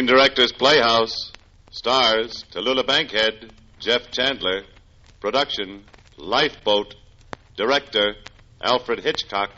Screen Directors Playhouse. Stars, Tallulah Bankhead, Jeff Chandler. Production, Lifeboat. Director, Alfred Hitchcock.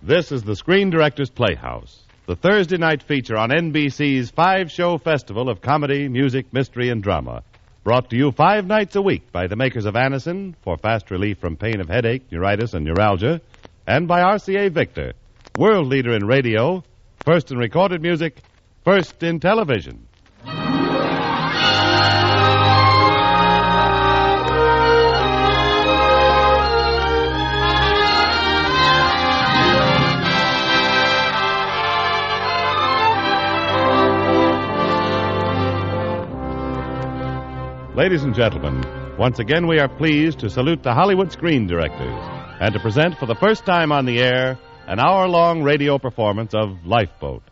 This is the Screen Directors Playhouse, the Thursday night feature on NBC's 5-show festival of comedy, music, mystery, and drama. Brought to you 5 nights a week by the makers of Anacin for fast relief from pain of headache, neuritis, and neuralgia, and by RCA Victor, world leader in radio, first in recorded music, first in television. Ladies and gentlemen, once again we are pleased to salute the Hollywood screen directors and to present for the first time on the air an hour-long radio performance of Lifeboat.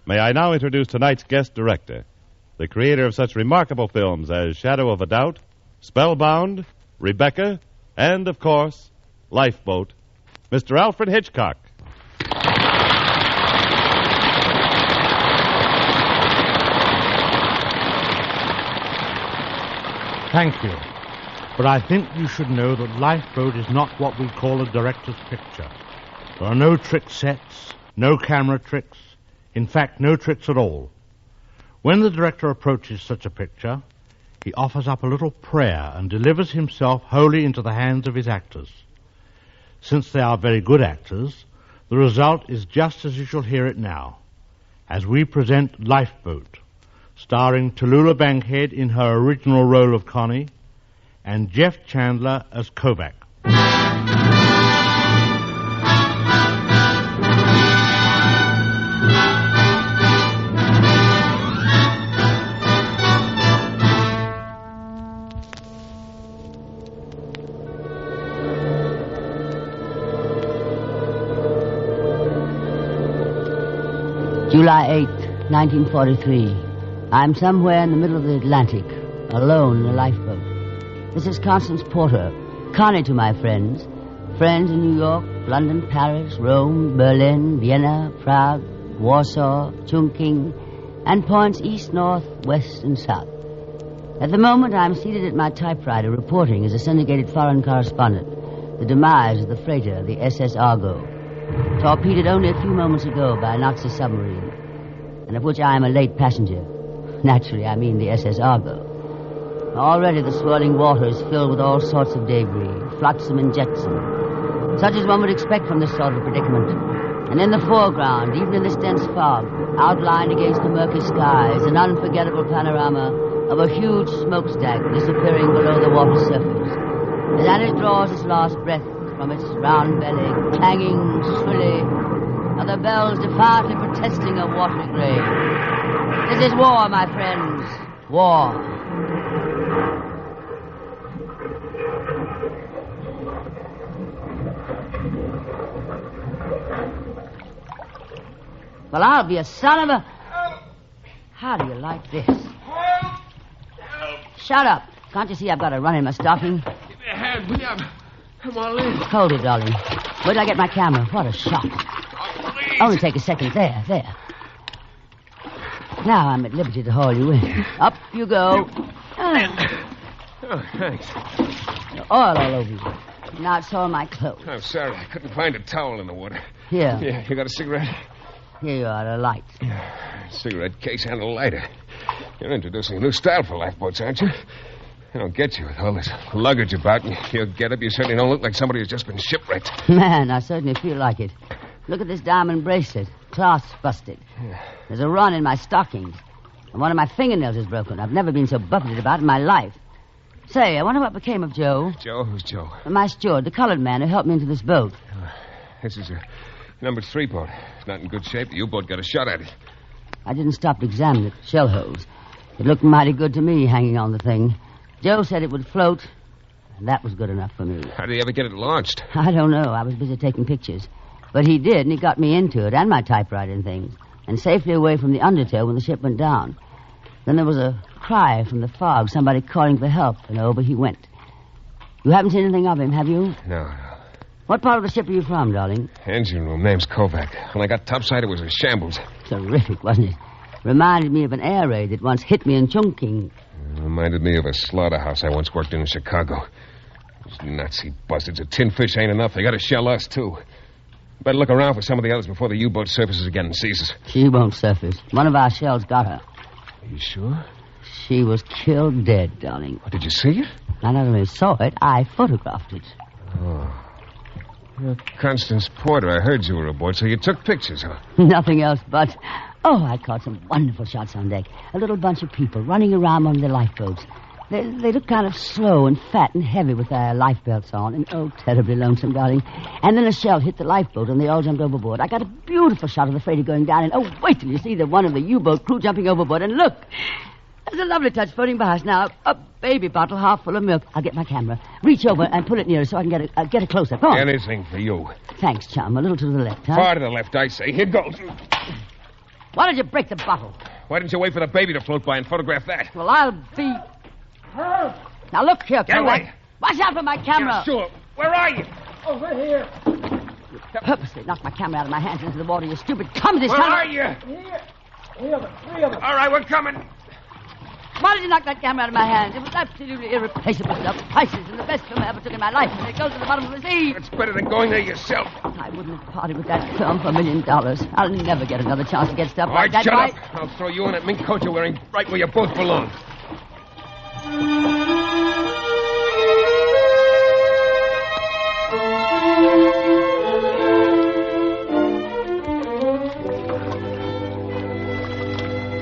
May I now introduce tonight's guest director, the creator of such remarkable films as Shadow of a Doubt, Spellbound, Rebecca, and, of course, Lifeboat, Mr. Alfred Hitchcock. Thank you. But I think you should know that Lifeboat is not what we call a director's picture. There are no trick sets, no camera tricks, in fact, no tricks at all. When the director approaches such a picture, he offers up a little prayer and delivers himself wholly into the hands of his actors. Since they are very good actors, the result is just as you shall hear it now, as we present Lifeboat, starring Tallulah Bankhead in her original role of Connie, and Jeff Chandler as Kovac. July 8th, 1943. I'm somewhere in the middle of the Atlantic, alone in a lifeboat. This is Constance Porter, Connie to my friends. Friends in New York, London, Paris, Rome, Berlin, Vienna, Prague, Warsaw, Chungking, and points east, north, west, and south. At the moment, I'm seated at my typewriter reporting as a syndicated foreign correspondent the demise of the freighter, the SS Argo, torpedoed only a few moments ago by a Nazi submarine, and of which I am a late passenger. Naturally, I mean the SS Argo. Already the swirling water is filled with all sorts of debris, flotsam and jetsam, such as one would expect from this sort of predicament. And in the foreground, even in this dense fog, outlined against the murky skies, an unforgettable panorama of a huge smokestack disappearing below the water surface. As it draws its last breath from its round belly, clanging shrilly, are the bells defiantly protesting a watery grave. This is war, my friends. War. Well, I'll be a son of a... How do you like this? Shut up. Can't you see I've got a run in my stocking? Give me a hand, will you? I'm all in. Hold it, darling. Where did I get my camera? What a shot. Oh, please. Only take a second. There. Now I'm at liberty to haul you in. Up you go. Oh, thanks. Oil all over you. Now it's all my clothes. I'm sorry. I couldn't find a towel in the water. Here. Yeah, you got a cigarette? Here you are, a light. Cigarette case and a lighter. You're introducing a new style for lifeboats, aren't you? I don't get you with all this luggage about. You get up, you certainly don't look like somebody who's just been shipwrecked. Man, I certainly feel like it. Look at this diamond bracelet. Clasp busted. There's a run in my stockings. And one of my fingernails is broken. I've never been so buffeted about in my life. Say, I wonder what became of Joe. Joe? Who's Joe? My steward, the colored man who helped me into this boat. This is a number 3 boat. It's not in good shape. The U-boat got a shot at it. I didn't stop to examine it. Shell holes. It looked mighty good to me hanging on the thing. Joe said it would float, and that was good enough for me. How did he ever get it launched? I don't know. I was busy taking pictures. But he did, and he got me into it, and my typewriter and things, and safely away from the undertow when the ship went down. Then there was a cry from the fog, somebody calling for help, and over he went. You haven't seen anything of him, have you? No. What part of the ship are you from, darling? Engine room. Name's Kovac. When I got topside, it was a shambles. Terrific, wasn't it? Reminded me of an air raid that once hit me in Chongqing. Reminded me of a slaughterhouse I once worked in Chicago. Those Nazi bastards. A tin fish ain't enough. They got to shell us, too. Better look around for some of the others before the U-boat surfaces again and sees us. She won't surface. One of our shells got her. Are you sure? She was killed dead, darling. What, did you see it? I not only saw it, I photographed it. Oh. You're Constance Porter. I heard you were aboard, so you took pictures, huh? Nothing else but... Oh, I caught some wonderful shots on deck. A little bunch of people running around on their lifeboats. They look kind of slow and fat and heavy with their life belts on. And, oh, terribly lonesome, darling. And then a shell hit the lifeboat and they all jumped overboard. I got a beautiful shot of the freighter going down. And, oh, wait till you see the one of the U-boat crew jumping overboard. And look, there's a lovely touch floating by us now. A baby bottle half full of milk. I'll get my camera. Reach over and pull it nearer so I can get a close-up. Go on. Anything for you. Thanks, chum. A little to the left, huh? Far to the left, I say. Here goes. Why did you break the bottle? Why didn't you wait for the baby to float by and photograph that? Well, I'll be... Now, look here, Get away. Watch out for my camera. Yeah, sure. Where are you? Over here. You purposely knocked my camera out of my hands into the water, you stupid clumsy Where son. are you? Here. Three of them. All right, we're coming. Why did you knock that camera out of my hands? It was absolutely irreplaceable stuff. Priceless and the best film I ever took in my life. And it goes to the bottom of the sea. It's better than going there yourself. I wouldn't have parted with that film for $1 million. I'll never get another chance to get stuff All like right, that. shut up. I'll throw you in that mink coat you're wearing right where you both belong.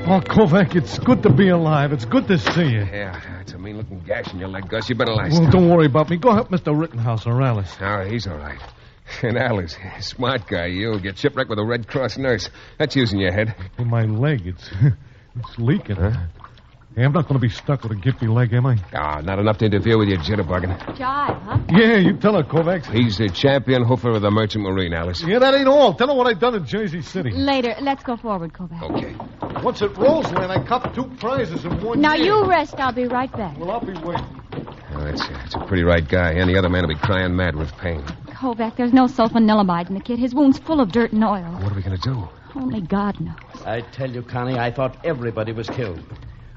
Oh, Kovac, it's good to be alive. It's good to see you. Yeah, it's a mean-looking gash in your leg, Gus. You better lie Well, still. don't worry about me. Go help Mr. Rittenhouse or Alice. Oh, he's all right. And Alice, smart guy, you'll get shipwrecked with a Red Cross nurse. That's using your head. In my leg, it's leaking. Huh? Hey, I'm not going to be stuck with a gimpy leg, am I? Ah, not enough to interfere with your jitterbugging. Jive, huh? Yeah, you tell her, Kovac. He's the champion hoofer of the Merchant Marine, Alice. Yeah, that ain't all. Tell her what I done in Jersey City. Later. Let's go forward, Kovac. Okay. Once at Roseland, I copped 2 prizes in 1 Now, year. you rest. I'll be right back. Well, I'll be waiting. Oh, that's a pretty right guy. Any other man will be crying mad with pain. Kovac, there's no sulfonilamide in the kit. His wound's full of dirt and oil. What are we going to do? Only God knows. I tell you, Connie, I thought everybody was killed.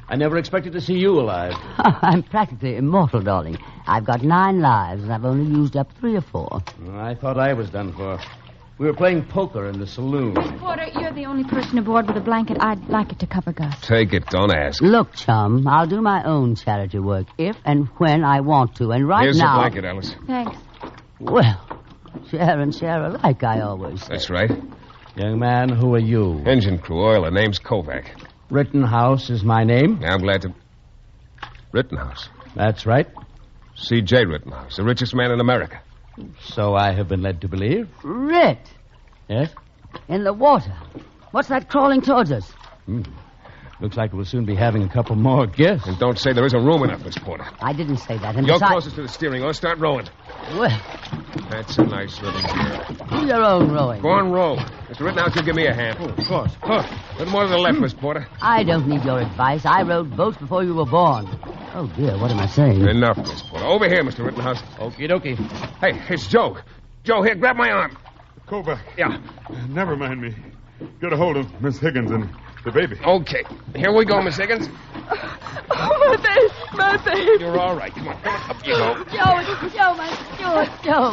I never expected to see you alive. I'm practically immortal, darling. I've got 9 lives, and I've only used up 3 or 4. I thought I was done for. We were playing poker in the saloon. Porter, you're the only person aboard with a blanket. I'd like it to cover Gus. Take it. Don't ask. Look, chum, I'll do my own charity work if and when I want to. And right Here's now... the blanket, Alice. Thanks. Well, share and share alike, I always say. That's right. Young man, who are you? Engine crew, oiler. Name's Kovac. Rittenhouse is my name. I'm glad to... Rittenhouse. That's right. C.J. Rittenhouse, the richest man in America. So I have been led to believe. Rit, Yes? in the water. What's that crawling towards us? Looks like we'll soon be having a couple more guests. And don't say there isn't room enough, Miss Porter. I didn't say that. And You're besides... closest to the steering oar. Start rowing. Well, That's a nice little girl. do your own rowing. Go on, row. Mr. Rittenhouse, you give me a hand. Of course. A little more to the left, Miss Porter. I don't need your advice. I rowed boats before you were born. Oh, dear, what am I saying? Enough, Miss Porter. Over here, Mr. Rittenhouse. Okie dokie. Hey, it's Joe. Joe, here, grab my arm. Kovac. Yeah. Never mind me. Get a hold of Miss Higgins and the baby. Okay. Here we go, Miss Higgins. Oh, my baby. You're all right. Come on, up you go. Joe, it's Joe, my Stuart, Joe.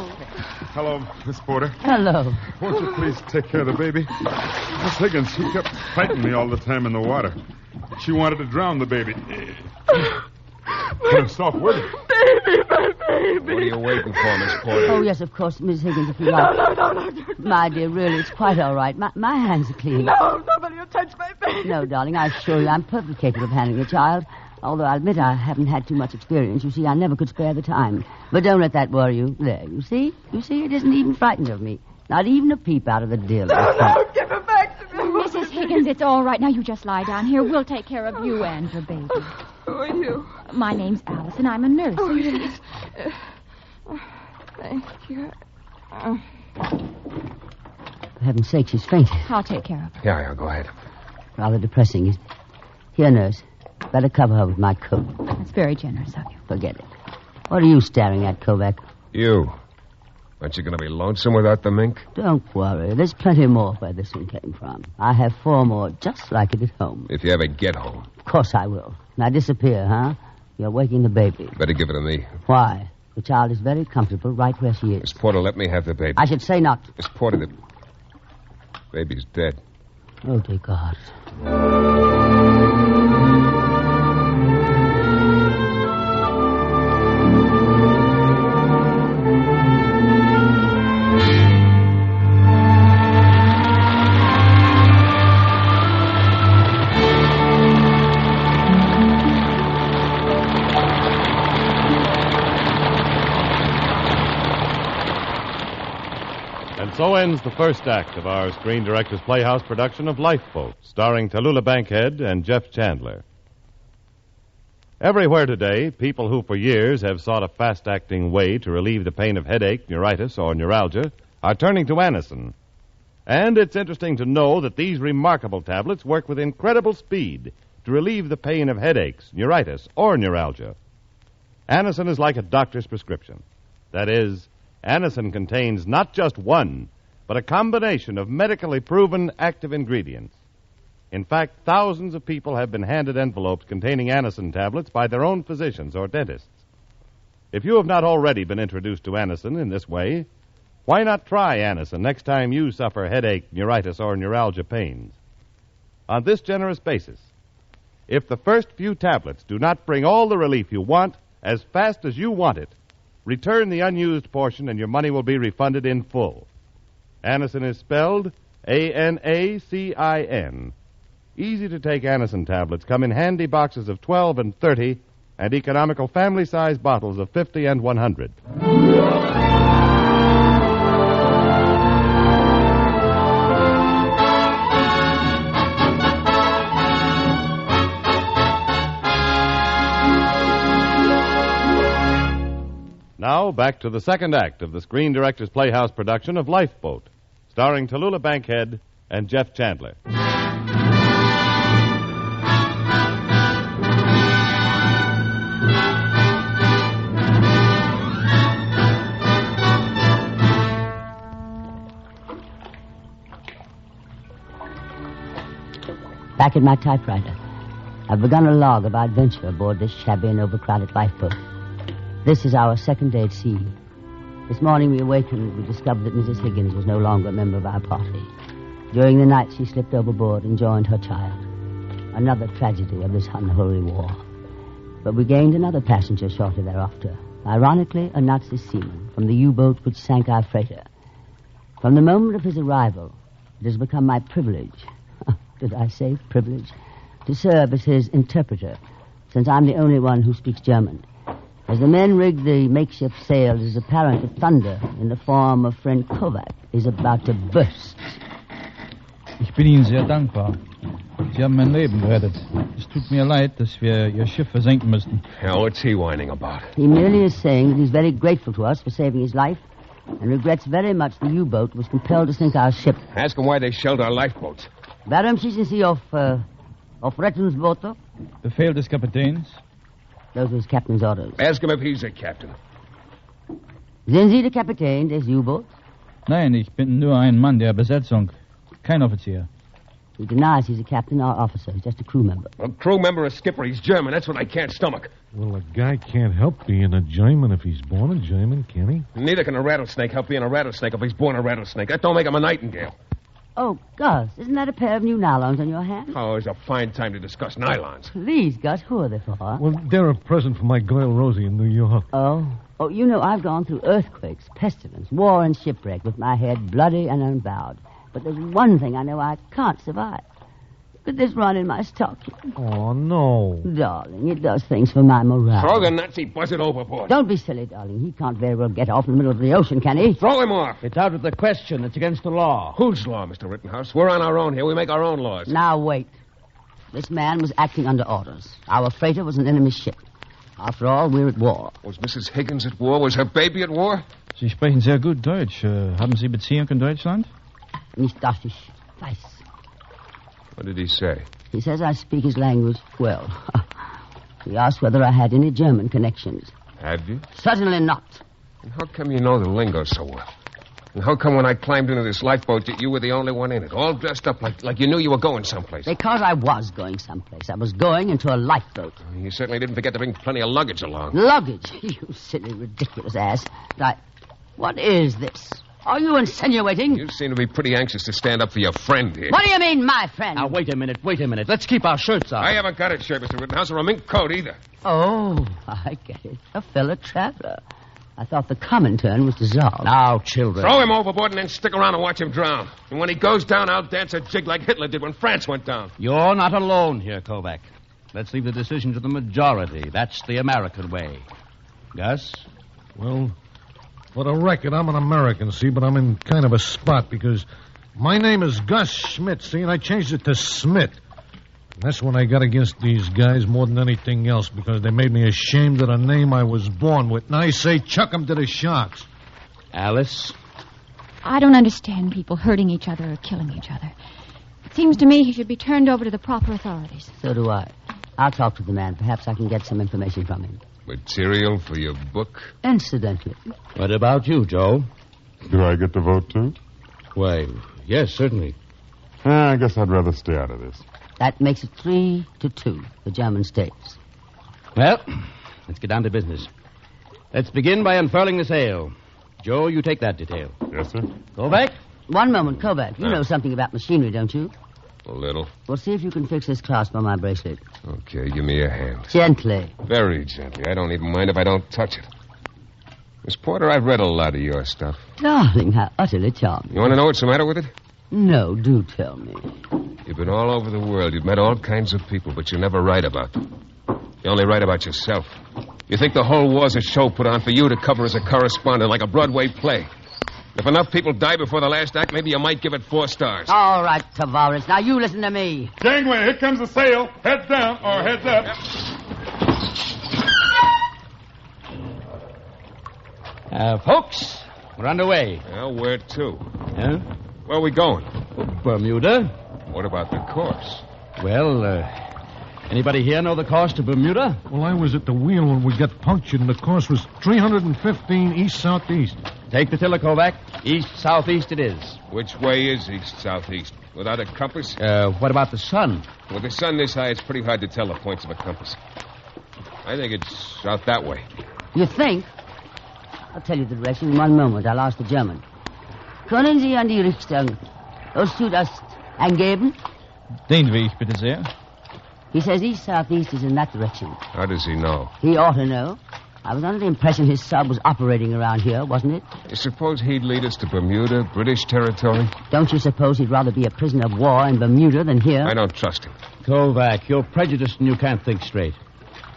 Hello, Miss Porter. Hello. Won't you please take care of the baby? Miss Higgins, she kept fighting me all the time in the water. She wanted to drown the baby. Soft with it. What are you waiting for, Miss Porter? Oh, yes, of course, Miss Higgins, if you like. No. My dear, really, it's quite all right. My hands are clean. No, nobody will touch my baby. No, darling, I assure you I'm perfectly capable of handling a child. Although I'll admit I haven't had too much experience. You see, I never could spare the time. But don't let that worry you. There, you see? You see, it isn't even frightened of me. Not even a peep out of the dill. No, give her back to me. Mrs. Higgins, it's all right. Now you just lie down here. We'll take care of you and your baby. Who are you? My name's Alice, and I'm a nurse. Oh, yes. Thank you. For heaven's sake, she's fainted. I'll take care of her. Yeah, go ahead. Rather depressing. Here, nurse. Better cover her with my coat. That's very generous of you. Forget it. What are you staring at, Kovac? You. Aren't you going to be lonesome without the mink? Don't worry. There's plenty more where this one came from. I have 4 more just like it at home. If you ever get home. Of course I will. Now disappear, huh? You're waking the baby. Better give it to me. Why? The child is very comfortable right where she is. Miss Porter, let me have the baby. I should say not. Miss Porter, the baby's dead. Oh, dear God. And so ends the first act of our Screen Directors Playhouse production of Lifeboat, starring Tallulah Bankhead and Jeff Chandler. Everywhere today, people who for years have sought a fast-acting way to relieve the pain of headache, neuritis, or neuralgia are turning to Anacin. And it's interesting to know that these remarkable tablets work with incredible speed to relieve the pain of headaches, neuritis, or neuralgia. Anacin is like a doctor's prescription. That is, Anacin contains not just one, but a combination of medically proven active ingredients. In fact, thousands of people have been handed envelopes containing Anacin tablets by their own physicians or dentists. If you have not already been introduced to Anacin in this way, why not try Anacin next time you suffer headache, neuritis, or neuralgia pains? On this generous basis, if the first few tablets do not bring all the relief you want as fast as you want it, return the unused portion and your money will be refunded in full. Anacin is spelled Anacin. Easy-to-take Anacin tablets come in handy boxes of 12 and 30 and economical family-size bottles of 50 and 100. Now, back to the second act of the Screen Directors Playhouse production of Lifeboat, starring Tallulah Bankhead and Jeff Chandler. Back at my typewriter, I've begun a log of our adventure aboard this shabby and overcrowded lifeboat. This is our second day at sea. This morning we awakened, we discovered that Mrs. Higgins was no longer a member of our party. During the night, she slipped overboard and joined her child. Another tragedy of this unholy war. But we gained another passenger shortly thereafter. Ironically, a Nazi seaman from the U-boat which sank our freighter. From the moment of his arrival, it has become my privilege, did I say privilege, to serve as his interpreter, since I'm the only one who speaks German. As the men rig the makeshift sails, it is apparent that thunder, in the form of friend Kovac, is about to burst. Ich bin Ihnen sehr dankbar. Sie haben mein Leben gerettet. Es tut mir leid, dass wir Ihr Schiff versenken müssten. Hell, what's he whining about? He merely is saying that he's very grateful to us for saving his life and regrets very much the U-boat was compelled to sink our ship. Ask him why they shelled our lifeboats. Warum schießen Sie auf Rettungsboote? Befehl des Kapitäns. Those were his captain's orders. Ask him if he's a captain. Sind Sie der Kapitän des U-Boots? Nein, ich bin nur ein Mann der Besetzung. Kein Offizier. He denies he's a captain or officer. He's just a crew member. A crew member, a skipper. He's German. That's what I can't stomach. Well, a guy can't help being a German if he's born a German, can he? Neither can a rattlesnake help being a rattlesnake if he's born a rattlesnake. That don't make him a nightingale. Oh, Gus, isn't that a pair of new nylons on your hand? Oh, it's a fine time to discuss nylons. Please, Gus, who are they for? Well, they're a present for my girl Rosie in New York. Oh, you know, I've gone through earthquakes, pestilence, war, and shipwreck with my head bloody and unbowed. But there's one thing I know I can't survive. Look at this run in my stocking. Oh, no. Darling, it does things for my morale. Throw the Nazi buzzard overboard. Don't be silly, darling. He can't very well get off in the middle of the ocean, can he? Throw him off. It's out of the question. It's against the law. Whose law, Mr. Rittenhouse? We're on our own here. We make our own laws. Now, wait. This man was acting under orders. Our freighter was an enemy ship. After all, we're at war. Was Mrs. Higgins at war? Was her baby at war? Sie sprechen sehr gut Deutsch. Haben Sie Beziehung in Deutschland? Nicht, dass ich weiß. What did he say? He says I speak his language well. He asked whether I had any German connections. Have you? Certainly not. And how come you know the lingo so well? And how come when I climbed into this lifeboat that you were the only one in it, all dressed up like you knew you were going someplace? Because I was going someplace. I was going into a lifeboat. You certainly didn't forget to bring plenty of luggage along. Luggage? You silly, ridiculous ass. What is this? Are you insinuating? You seem to be pretty anxious to stand up for your friend here. What do you mean, my friend? Now, wait a minute. Let's keep our shirts on. I haven't got a shirt, Mr. Rittenhouse, or a mink coat either. Oh, I get it. A fellow traveler. I thought the Comintern was dissolved. Now, children. Throw him overboard and then stick around and watch him drown. And when he goes down, I'll dance a jig like Hitler did when France went down. You're not alone here, Kovac. Let's leave the decision to the majority. That's the American way. Gus? Well, for the record, I'm an American, see, but I'm in kind of a spot because my name is Gus Schmidt, see, and I changed it to Smith. And that's when I got against these guys more than anything else because they made me ashamed of the name I was born with. And I say, chuck them to the sharks. Alice? I don't understand people hurting each other or killing each other. It seems to me he should be turned over to the proper authorities. So do I. I'll talk to the man. Perhaps I can get some information from him. Material for your book? Incidentally. What about you, Joe? Do I get to vote, too? Why, yes, certainly. I guess I'd rather stay out of this. That makes it 3-2, the German states. Well, let's get down to business. Let's begin by unfurling the sail. Joe, you take that detail. Yes, sir. Kovac? One moment, Kovac. You know something about machinery, don't you? A little. Well, see if you can fix this clasp on my bracelet. Okay, give me a hand. Gently. Very gently. I don't even mind if I don't touch it. Miss Porter, I've read a lot of your stuff. Darling, how utterly charming. You want to know what's the matter with it? No, do tell me. You've been all over the world. You've met all kinds of people, but you never write about them. You only write about yourself. You think the whole war's a show put on for you to cover as a correspondent, like a Broadway play. If enough people die before the last act, maybe you might give it 4 stars. All right, Tavares. Now you listen to me. Gangway, here comes the sail. Heads down or heads up. Folks, we're underway. Well, where to? Huh? Where are we going? Bermuda. What about the course? Well, anybody here know the course to Bermuda? Well, I was at the wheel when we got punctured, and the course was 315 east-southeast. Take the tiller, Kovac. East-southeast it is. Which way is east-southeast? Without a compass? What about the sun? With the sun this high, it's pretty hard to tell the points of a compass. I think it's out that way. You think? I'll tell you the direction in one moment. I'll ask the German. Können Sie an die Richtung Ost-Südost angeben? Den Weg, bitte sehr. He says east-southeast is in that direction. How does he know? He ought to know. I was under the impression his sub was operating around here, wasn't it? You suppose he'd lead us to Bermuda, British territory? Don't you suppose he'd rather be a prisoner of war in Bermuda than here? I don't trust him. Kovac, you're prejudiced and you can't think straight.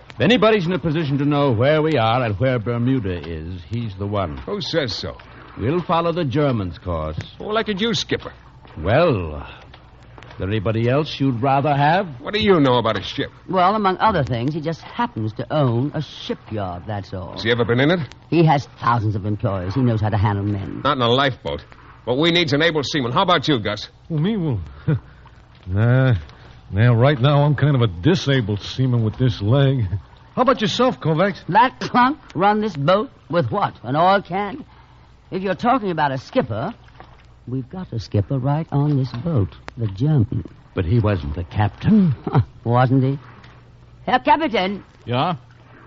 If anybody's in a position to know where we are and where Bermuda is, he's the one. Who says so? We'll follow the Germans' course. Well, like a you, Skipper. Well, is there anybody else you'd rather have? What do you know about a ship? Well, among other things, he just happens to own a shipyard, that's all. Has he ever been in it? He has thousands of employees. He knows how to handle men. Not in a lifeboat. What we need's an able seaman. How about you, Gus? Well, me? Well, Now, right now, I'm kind of a disabled seaman with this leg. How about yourself, Kovac? That clunk run this boat with what? An oil can? If you're talking about a skipper, we've got a skipper right on this boat, the German. But he wasn't the captain. Wasn't he? Herr Captain. Ja?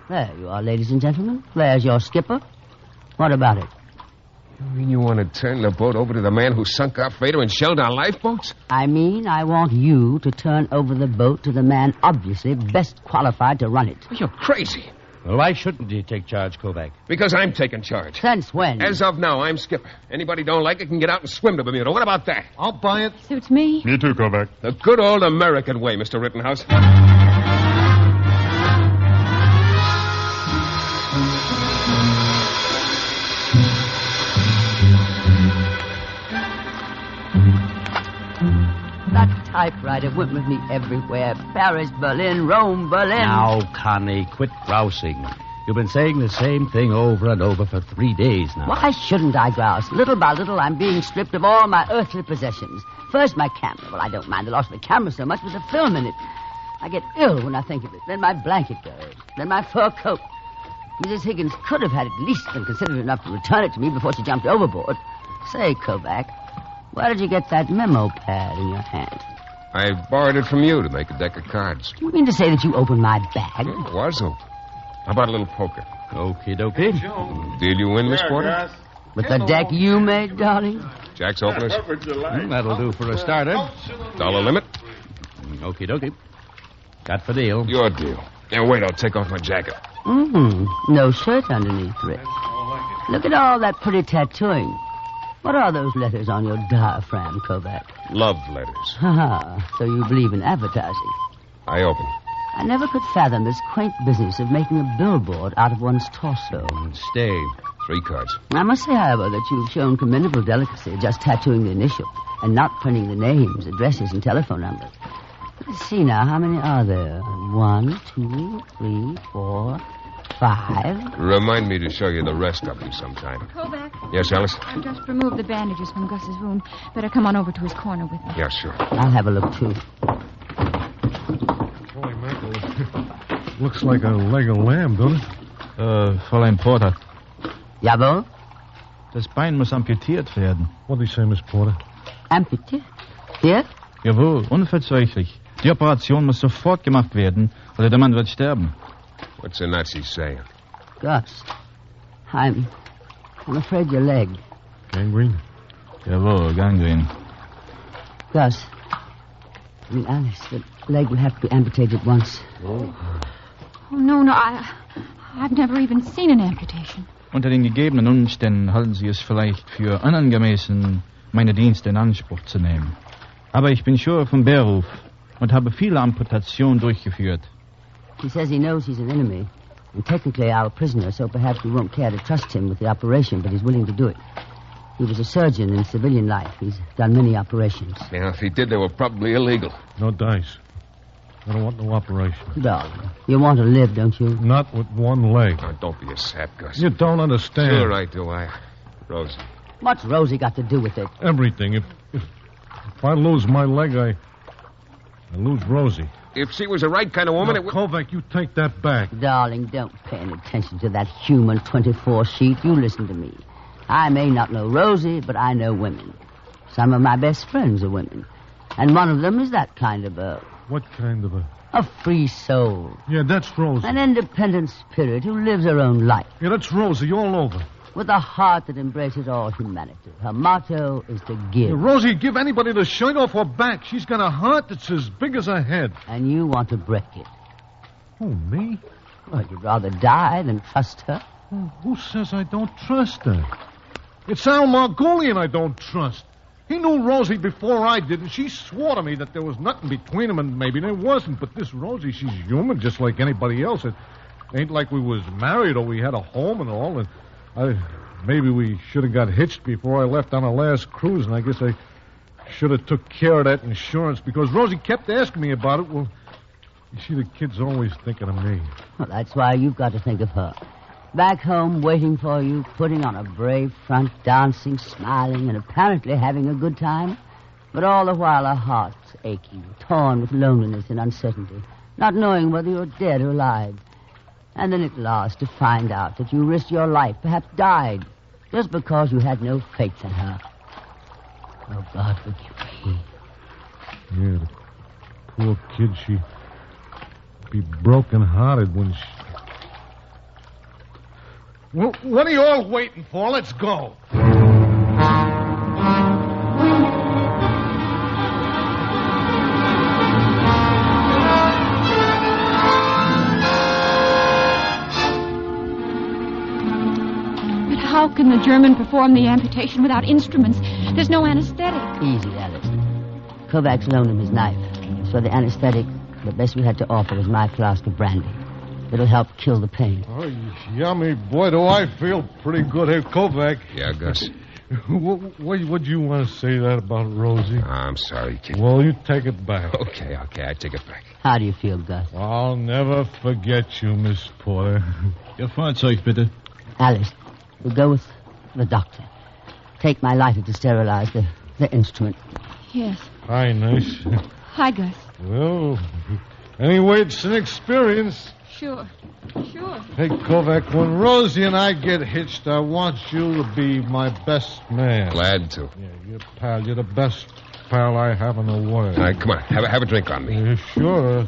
There you are, ladies and gentlemen. There's your skipper. What about it? You mean you want to turn the boat over to the man who sunk our freighter and shelled our lifeboats? I mean, I want you to turn over the boat to the man obviously best qualified to run it. You're crazy. Well, why shouldn't he take charge, Kovac? Because I'm taking charge. Since when? As of now, I'm skipper. Anybody don't like it can get out and swim to Bermuda. What about that? I'll buy it. Suits me. Me too, Kovac. The good old American way, Mr. Rittenhouse. That typewriter went with me everywhere. Paris, Berlin, Rome, Berlin. Now, Connie, quit grousing. You've been saying the same thing over and over for 3 days now. Why shouldn't I grouse? Little by little, I'm being stripped of all my earthly possessions. First, my camera. Well, I don't mind the loss of the camera so much, but the film in it. I get ill when I think of it. Then my blanket goes. Then my fur coat. Mrs. Higgins could have had at least been considerate enough to return it to me before she jumped overboard. Say, Kovac, where did you get that memo pad in your hand? I borrowed it from you to make a deck of cards. Do you mean to say that you opened my bag? It was open. How about a little poker? Okie dokie. Deal you win, Miss Porter? With the deck you made, darling? Jack's openers? That'll do for a starter. Dollar limit? Okie dokie. Got for deal. Your deal. Now, wait, I'll take off my jacket. No shirt underneath it. Look at all that pretty tattooing. What are those letters on your diaphragm, Kovac? Love letters. So you believe in advertising. I open. I never could fathom this quaint business of making a billboard out of one's torso. Stay. 3 cards. I must say, however, that you've shown commendable delicacy just tattooing the initials and not printing the names, addresses, and telephone numbers. Let's see now, how many are there? 1, 2, 3, 4, 5. Remind me to show you the rest of them sometime. Kovac. Yes, Alice? I've just removed the bandages from Gus's wound. Better come on over to his corner with me. Yeah, sure. I'll have a look, too. Holy mackerel. Looks like a leg of lamb, don't it? Fräulein Porter. Jawohl? Das Bein muss amputiert werden. What did he say, Miss Porter? Amputiert? Here? Jawohl, unverzüglich. Die Operation muss sofort gemacht werden, oder der Mann wird sterben. What's the Nazi saying? Gus, I'm afraid your leg. Gangrene? Jawohl, gangrene. Gus, Alice, the leg will have to be amputated once. Oh, no, I've never even seen an amputation. Unter den gegebenen Umständen halten Sie es vielleicht für unangemessen, meine Dienste in Anspruch zu nehmen. Aber ich bin Schur vom Beruf und habe viele Amputationen durchgeführt. He says he knows he's an enemy, and technically our prisoner, so perhaps we won't care to trust him with the operation, but he's willing to do it. He was a surgeon in civilian life. He's done many operations. Now, if he did, they were probably illegal. No dice. I don't want no operation. Darling, you want to live, don't you? Not with one leg. Oh, don't be a sap, Gus. You don't understand. Sure I do. Rosie. What's Rosie got to do with it? Everything. If I lose my leg, I lose Rosie. If she was the right kind of woman, Now, it would... Kovac, you take that back. Darling, don't pay any attention to that human 24 sheet. You listen to me. I may not know Rosie, but I know women. Some of my best friends are women. And one of them is that kind of a... What kind of a... A free soul. Yeah, that's Rosie. An independent spirit who lives her own life. Yeah, that's Rosie all over. With a heart that embraces all humanity. Her motto is to give. Yeah, Rosie, give anybody the shirt off her back. She's got a heart that's as big as her head. And you want to break it. Who, me? Well, you'd rather die than trust her. Well, who says I don't trust her? It's Al Margolian I don't trust. He knew Rosie before I did, and she swore to me that there was nothing between them, and maybe there wasn't. But this Rosie, she's human just like anybody else. It ain't like we was married or we had a home and all. And maybe we should have got hitched before I left on our last cruise, and I guess I should have took care of that insurance because Rosie kept asking me about it. Well, you see, the kid's always thinking of me. Well, that's why you've got to think of her. Back home, waiting for you, putting on a brave front, dancing, smiling, and apparently having a good time. But all the while, her heart's aching, torn with loneliness and uncertainty, not knowing whether you're dead or alive. And then at last to find out that you risked your life, perhaps died, just because you had no faith in her. Oh, God, forgive me. Yeah, the poor kid, she'd be broken-hearted when she... Well, what are you all waiting for? Let's go. How can the German perform the amputation without instruments? There's no anesthetic. Easy, Alice. Kovac's loaned him his knife. So the anesthetic, the best we had to offer was my flask of brandy. It'll help kill the pain. Oh, yummy. Boy, do I feel pretty good. Hey, Kovac. Yeah, Gus. What'd you want to say that about Rosie? I'm sorry, kid. Well, you take it back. Okay, I take it back. How do you feel, Gus? I'll never forget you, Miss Porter. Ihr Fahrzeug, bitte. Alice, we'll go with the doctor. Take my lighter to sterilize the instrument. Yes. Hi, nice. Hi, Gus. Well, Anyway, it's an experience. Sure. Hey, Kovac, when Rosie and I get hitched, I want you to be my best man. Glad to. Yeah, pal. You're the best pal I have in the world. All right, come on. Have a drink on me. Yeah, sure.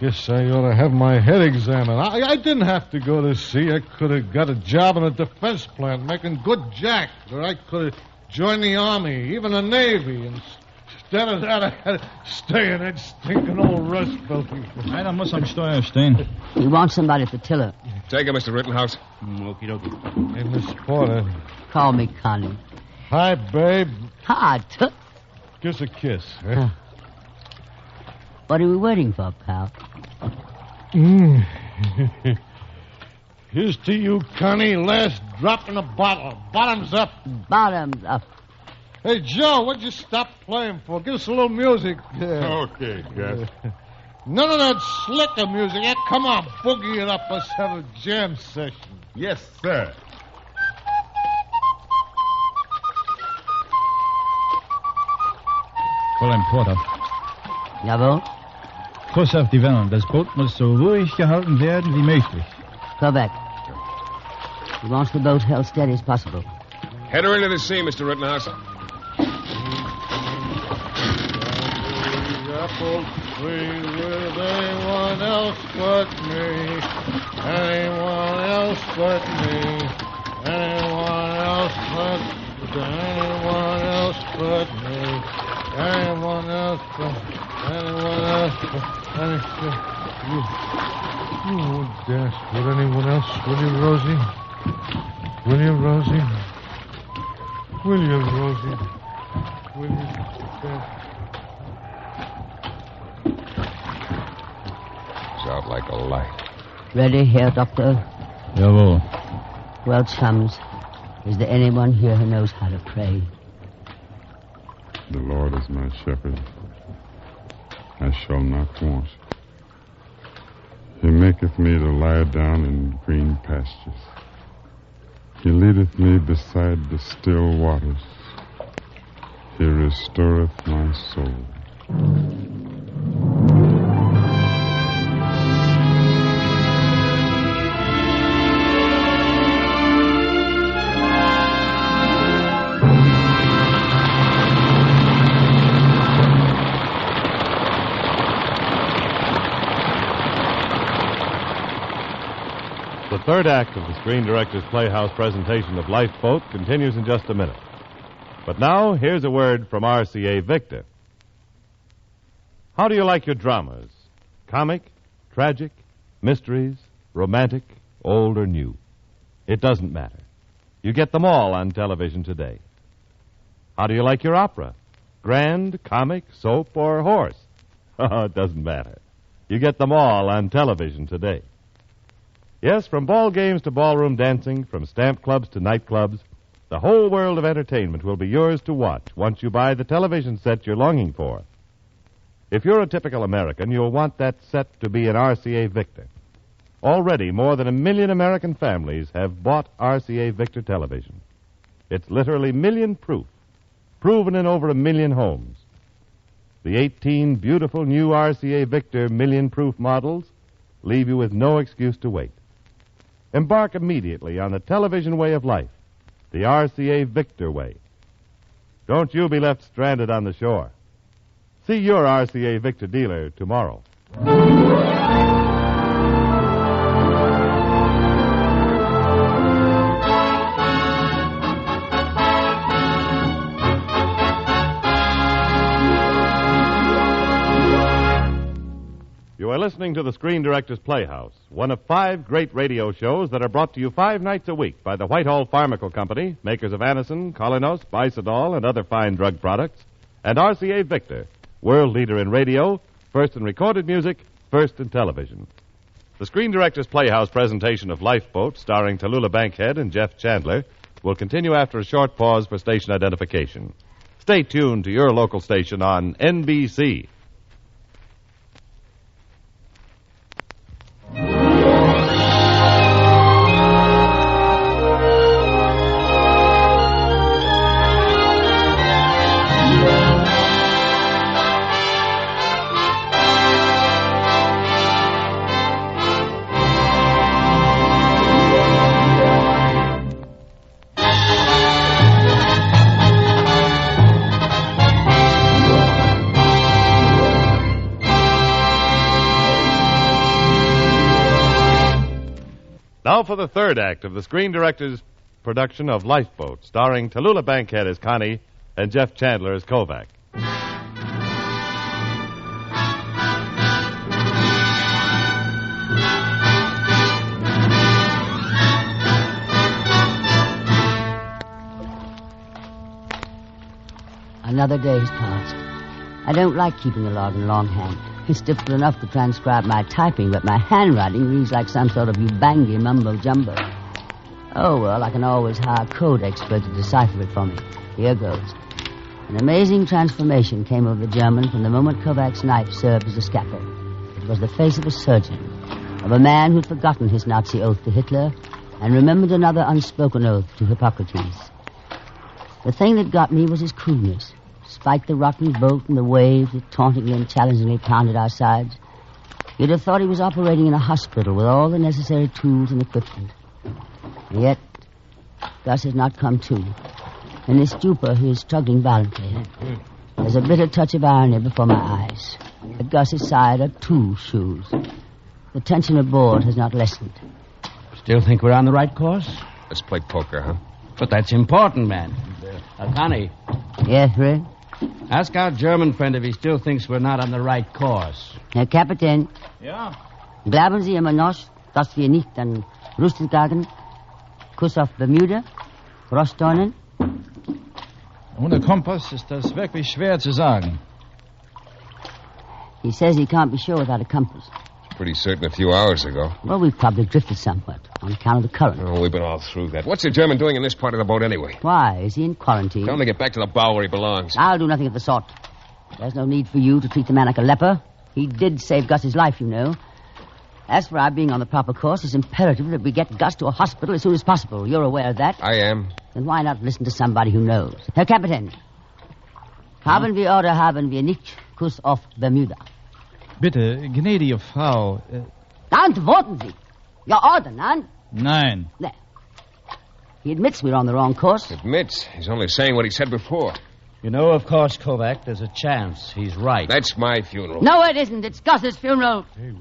Guess I ought to have my head examined. I didn't have to go to sea. I could have got a job in a defense plant making good jack. Or I could have joined the Army, even the Navy. Instead of that, I had to stay in that stinking old rust building. Einer muss am Steuer stehen. We want somebody at the tiller. Take it, Mr. Rittenhouse. Okie dokie. Hey, Miss Porter. Call me Connie. Hi, babe. Hi, Give us a kiss. Eh? What are we waiting for, pal? Here's to you, Connie. Last drop in the bottle. Bottoms up. Bottoms up. Hey, Joe, what'd you stop playing for? Give us a little music. Okay, Gus. None of that slicker music. Yeah, come on, boogie it up. Let's have a jam session. Yes, sir. Fräulein Porter. Jawohl. Kurs auf die Wellen. Das Boot muss so ruhig gehalten werden wie möglich. Go back. He wants the boat held steady as possible. Head her into the sea, Mr. Rittenhouse. Apple tree with anyone else but me. Anyone else but me. Anyone else but anyone else but me. Anyone else but anyone else but anyone. You won't dance with anyone else, will you, Rosie? Will you, Rosie? Will you, Rosie? Will you dance? Out like a light. Ready, Herr Doctor? Jawohl. Well, chums, is there anyone here who knows how to pray? The Lord is my shepherd. I shall not want. He maketh me to lie down in green pastures. He leadeth me beside the still waters. He restoreth my soul. The third act of the Screen Director's Playhouse presentation of Lifeboat continues in just a minute. But now, here's a word from RCA Victor. How do you like your dramas? Comic, tragic, mysteries, romantic, old or new? It doesn't matter. You get them all on television today. How do you like your opera? Grand, comic, soap, or horse? Oh, it doesn't matter. You get them all on television today. Yes, from ball games to ballroom dancing, from stamp clubs to nightclubs, the whole world of entertainment will be yours to watch once you buy the television set you're longing for. If you're a typical American, you'll want that set to be an RCA Victor. Already, more than 1 million American families have bought RCA Victor television. It's literally million-proof, proven in over 1 million homes. The 18 beautiful new RCA Victor million-proof models leave you with no excuse to wait. Embark immediately on the television way of life, the RCA Victor way. Don't you be left stranded on the shore. See your RCA Victor dealer tomorrow. You are listening to the Screen Director's Playhouse, one of 5 great radio shows that are brought to you 5 nights a week by the Whitehall Pharmaceutical Company, makers of Anacin, Colinos, Bisodol, and other fine drug products, and RCA Victor, world leader in radio, first in recorded music, first in television. The Screen Director's Playhouse presentation of Lifeboat, starring Tallulah Bankhead and Jeff Chandler, will continue after a short pause for station identification. Stay tuned to your local station on NBC. Now for the third act of the Screen Director's production of Lifeboat, starring Tallulah Bankhead as Connie and Jeff Chandler as Kovac. Another day has passed. I don't like keeping a log in longhand. It's difficult enough to transcribe my typing, but my handwriting reads like some sort of Ubangi mumbo-jumbo. Oh, well, I can always hire a code expert to decipher it for me. Here goes. An amazing transformation came over the German from the moment Kovac's knife served as a scalpel. It was the face of a surgeon, of a man who'd forgotten his Nazi oath to Hitler and remembered another unspoken oath to Hippocrates. The thing that got me was his coolness. Despite the rotten boat and the waves that tauntingly and challengingly pounded our sides, you'd have thought he was operating in a hospital with all the necessary tools and equipment. And yet, Gus has not come to. In his stupor, he is struggling violently. There's a bitter touch of irony before my eyes. At Gus's side are two shoes. The tension aboard has not lessened. Still think we're on the right course? Let's play poker, huh? But that's important, man. Connie. Yes, Ray? Ask our German friend if he still thinks we're not on the right course. Herr Kapitän. Ja? Glauben Sie immer noch, dass wir nicht an Rüsselgagen, Kuss auf Bermuda, Rostornen? Ohne Kompass ist das wirklich schwer zu sagen. He says he can't be sure without a compass. Pretty certain a few hours ago. Well, we've probably drifted somewhat on account of the current. Oh, we've been all through that. What's the German doing in this part of the boat anyway? Why? Is he in quarantine? Tell him to get back to the bow where he belongs. I'll do nothing of the sort. There's no need for you to treat the man like a leper. He did save Gus's life, you know. As for our being on the proper course, it's imperative that we get Gus to a hospital as soon as possible. You're aware of that? I am. Then why not listen to somebody who knows? Herr Kapitän, haben wir oder haben wir nicht Kuss auf Bermuda? Bitte, gnädige Frau. Antworten Sie. Your order, none? Nein. There. He admits we're on the wrong course. Admits. He's only saying what he said before. You know, of course, Kovac, there's a chance he's right. That's my funeral. No, it isn't. It's Gus's funeral. Hey,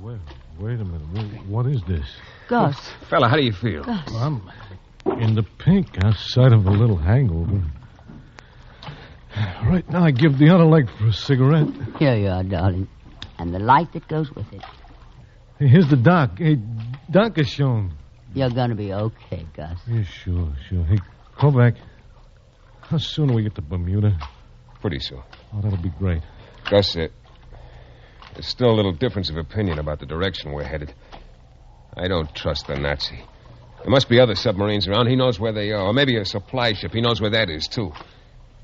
wait a minute. What is this? Gus. Fella, how do you feel? Gus. I'm in the pink outside of a little hangover. Right now, I give the other leg for a cigarette. Here you are, darling. And the light that goes with it. Hey, here's the doc. Hey, Dankeschön. You're going to be okay, Gus. Yeah, sure. Hey, Kovac, how soon do we get to Bermuda? Pretty soon. Oh, that'll be great. Gus, there's still a little difference of opinion about the direction we're headed. I don't trust the Nazi. There must be other submarines around. He knows where they are. Or maybe a supply ship. He knows where that is, too.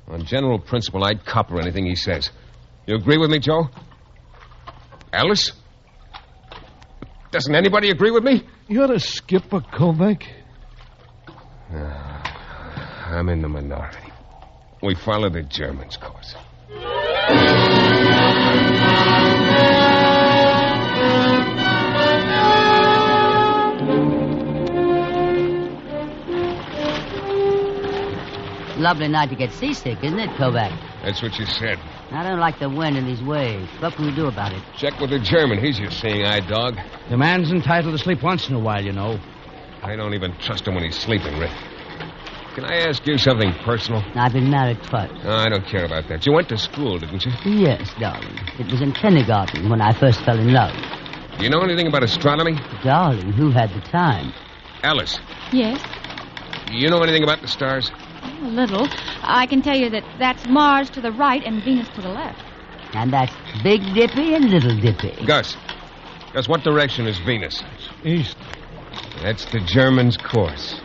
On general principle, I'd copper anything he says. You agree with me, Joe? Alice? Doesn't anybody agree with me? You're the skipper, Kovac. I'm in the minority. We follow the Germans' course. Lovely night to get seasick, isn't it, Kovac? That's what you said. I don't like the wind and these waves. What can we do about it? Check with the German. He's your seeing-eye dog. The man's entitled to sleep once in a while, you know. I don't even trust him when he's sleeping, Rick. Can I ask you something personal? I've been married twice. No, I don't care about that. You went to school, didn't you? Yes, darling. It was in kindergarten when I first fell in love. Do you know anything about astronomy? Darling, who had the time? Alice, Yes, do you know anything about the stars? a little. I can tell you that that's Mars to the right and Venus to the left. And that's Big Dippy and Little Dippy. Gus, what direction is Venus? East. That's the Germans' course.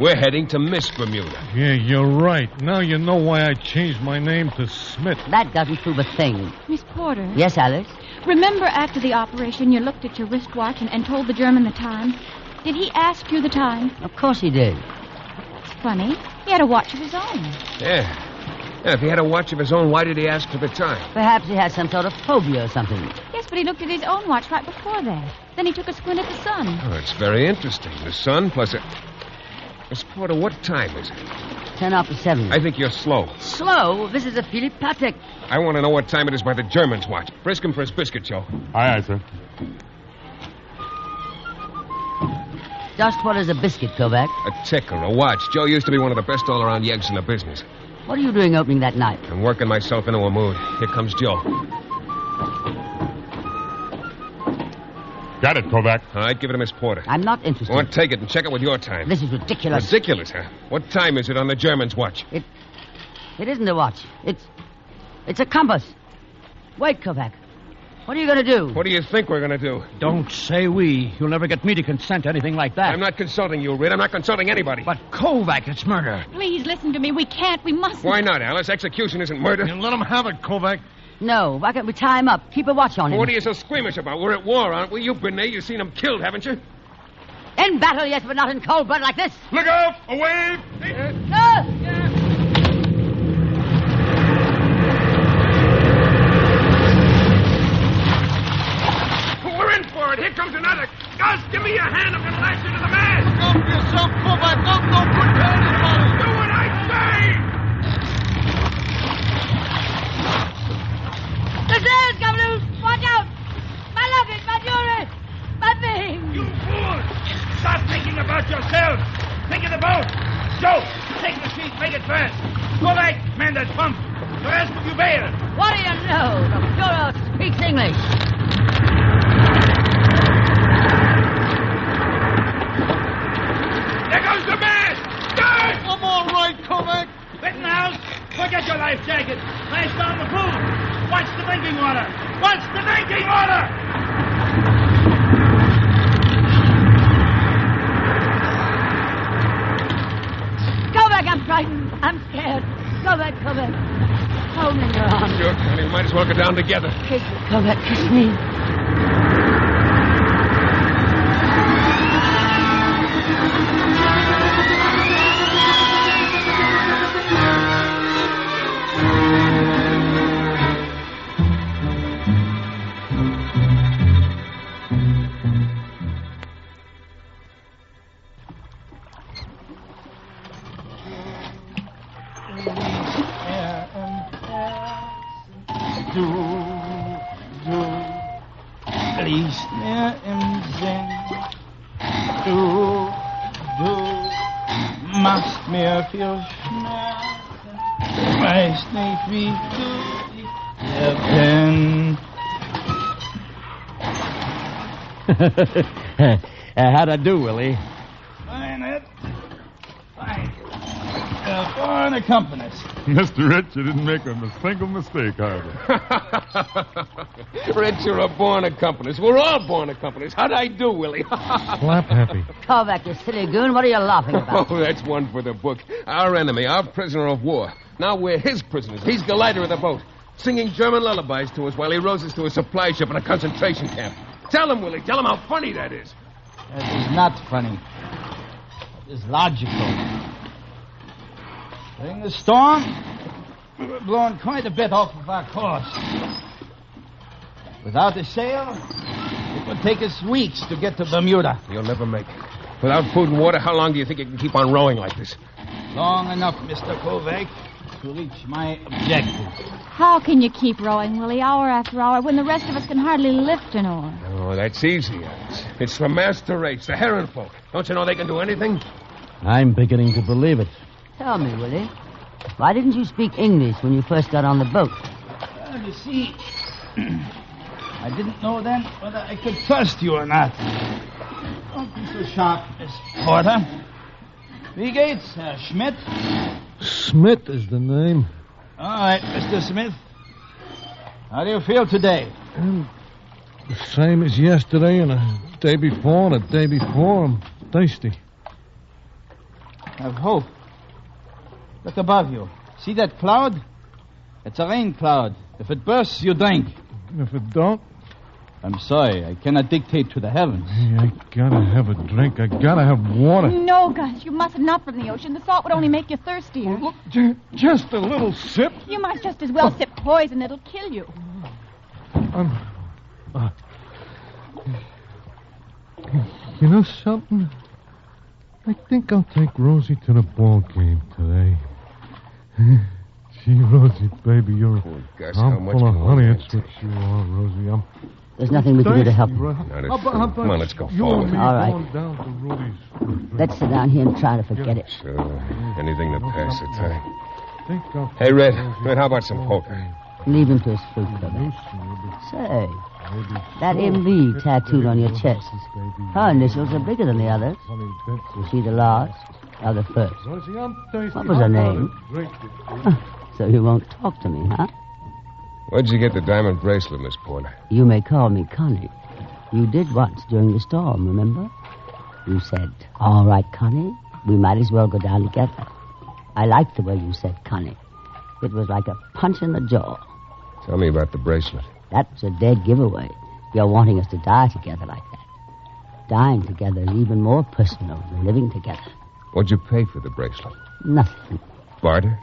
We're heading to Miss Bermuda. Yeah, you're right. Now you know why I changed my name to Smith. That doesn't prove a thing. Miss Porter. Yes, Alice? Remember after the operation you looked at your wristwatch and told the German the time? Did he ask you the time? Of course he did. It's funny. He had a watch of his own. Yeah, if he had a watch of his own, why did he ask for the time? Perhaps he had some sort of phobia or something. Yes, but he looked at his own watch right before that. Then he took a squint at the sun. Oh, it's very interesting. The sun plus a... Miss Porter, what time is it? 10 after 7. I think you're slow. Slow? This is a Philip Patek. I want to know what time it is by the German's watch. Frisk him for his biscuit, Joe. Aye, sir. Just what is a biscuit, Kovac? A ticker, a watch. Joe used to be one of the best all-around yeggs in the business. What are you doing opening that knife? I'm working myself into a mood. Here comes Joe. Got it, Kovac. All right, give it to Miss Porter. I'm not interested. Go on, take it and check it with your time. This is ridiculous. Ridiculous, huh? What time is it on the German's watch? It isn't a watch. It's a compass. Wait, Kovac. What are you going to do? What do you think we're going to do? Don't say we. You'll never get me to consent to anything like that. I'm not consulting you, Reed. I'm not consulting anybody. But Kovac, it's murder. Please listen to me. We can't. We mustn't. Why not, Alice? Execution isn't murder. You let him have it, Kovac. No, why can't we tie him up? Keep a watch on him. What are you so squeamish about? We're at war, aren't we? You've been there. You've seen him killed, haven't you? In battle, yes, but not in cold blood like this. Look out! Away! We're in for it. Here comes another. Gus, give me your hand. I'm going to lash you to the mast. Look out for yourself, Kovac. Don't put down anybody. Do what I say. The sails come loose! Watch out! My luggage, my jewelry, my things! You fool! Stop thinking about yourself. Think of the boat. Joe, take the sheet, make it fast. Go back, man that pump. The rest of you bail. What do you know? The Führer speaks English. There goes the mast! Guard! I'm all right, Kovac. Rittenhouse, forget your life jacket. Flash down the food. Watch the drinking water. Watch the drinking water! Kovac, I'm frightened. I'm scared. Kovac. Hold me in your arms. Sure, Connie. We might as well go down together. Kiss me, Kovac. Kiss me. Lies mir im Sinn. Du machst mir viel Schmerzen. Weißt nicht, wie du ich bin. How'd I do, Willie? Fine, Ed. Fine. Born accompanist. Mr. Rich, you didn't make a single mistake, hardly. Rich, you're a born accompanist. We're all born accompanist. How'd I do, Willie? Slap happy. Kovac, you silly goon. What are you laughing about? Oh, that's one for the book. Our enemy, our prisoner of war. Now we're his prisoners. He's the leader of the boat, singing German lullabies to us while he rows us to a supply ship in a concentration camp. Tell him, Willie. Tell him how funny that is. That is not funny. It is logical. During the storm, we were blown quite a bit off of our course. Without a sail, it would take us weeks to get to Bermuda. You'll never make it. Without food and water, how long do you think you can keep on rowing like this? Long enough, Mr. Kovac, to reach my objective. How can you keep rowing, Willie, hour after hour, when the rest of us can hardly lift an oar? Oh, that's easy, Alice. It's the master race, the Heron folk. Don't you know they can do anything? I'm beginning to believe it. Tell me, Willie, why didn't you speak English when you first got on the boat? Well, you see, I didn't know then whether I could trust you or not. Don't be so sharp, Miss Porter. Wie geht's, Herr Schmidt? Smith is the name. All right, Mr. Smith. How do you feel today? The same as yesterday and the day before and the day before. I'm thirsty. Have hope. Look above you. See that cloud? It's a rain cloud. If it bursts, you drink. If it don't, I'm sorry. I cannot dictate to the heavens. I gotta have a drink. I gotta have water. No, Gus, you mustn't not from the ocean. The salt would only make you thirstier. Look, just a little sip. You might just as well sip poison. It'll kill you. You know something? I think I'll take Rosie to the ball game today. Gee, Rosie, baby, you're Gus, how much full of more honey. of That's that? what you are, Rosie. There's nothing we can do to help you. Not a thing. Come on, let's go forward. All right. Let's sit down here and try to forget it. Sure. Anything to pass the time. Hey, Red, how about some poker? Leave him to his fruit, Kovac. Say, that MV tattooed on your chest, her initials are bigger than the others. Was she the last or the first? What was her name? So you won't talk to me, huh? Where'd you get the diamond bracelet, Miss Porter? You may call me Connie. You did once during the storm, remember? You said, all right, Connie, we might as well go down together. I liked the way you said, Connie. It was like a punch in the jaw. Tell me about the bracelet. That's a dead giveaway. You're wanting us to die together like that. Dying together is even more personal than living together. What'd you pay for the bracelet? Nothing. Barter?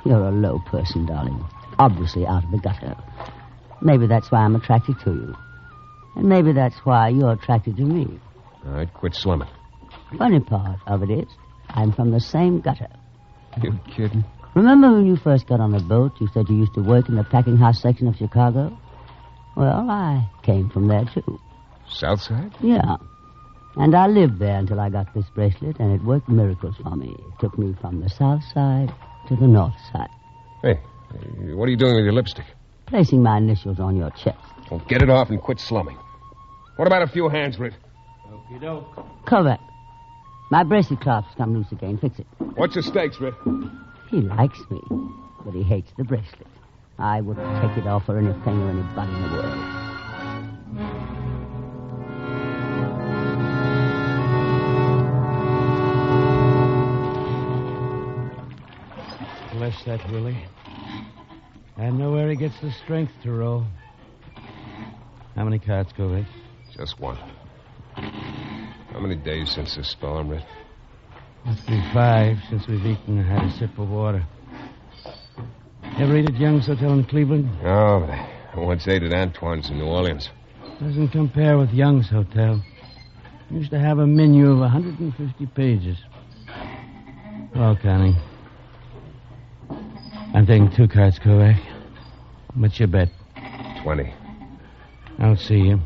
You're a low person, darling. Obviously out of the gutter. Maybe that's why I'm attracted to you. And maybe that's why you're attracted to me. All right, quit slumming. Funny part of it is, I'm from the same gutter. You kidding? Remember when you first got on the boat, you said you used to work in the packing house section of Chicago? Well, I came from there, too. South Side? Yeah. And I lived there until I got this bracelet, and it worked miracles for me. It took me from the south side to the north side. Hey, what are you doing with your lipstick? Placing my initials on your chest. Well, get it off and quit slumming. What about a few hands, Rit? Okey-doke. Kovac, my bracelet clasp's come loose again. Fix it. What's your stakes, Rit? He likes me, but he hates the bracelet. I wouldn't take it off for anything or anybody in the world. Bless that Willie. I know where he gets the strength to roll. How many cards, Kovac? Just one. How many days since the storm, Rit? Must be 5 since we've eaten and had a sip of water. Ever eat at Young's Hotel in Cleveland? No, but I once ate at Antoine's in New Orleans. Doesn't compare with Young's Hotel. Used to have a menu of 150 pages. Oh, Connie. I'm taking 2 cards, Kovac. What's your bet? 20. I'll see you.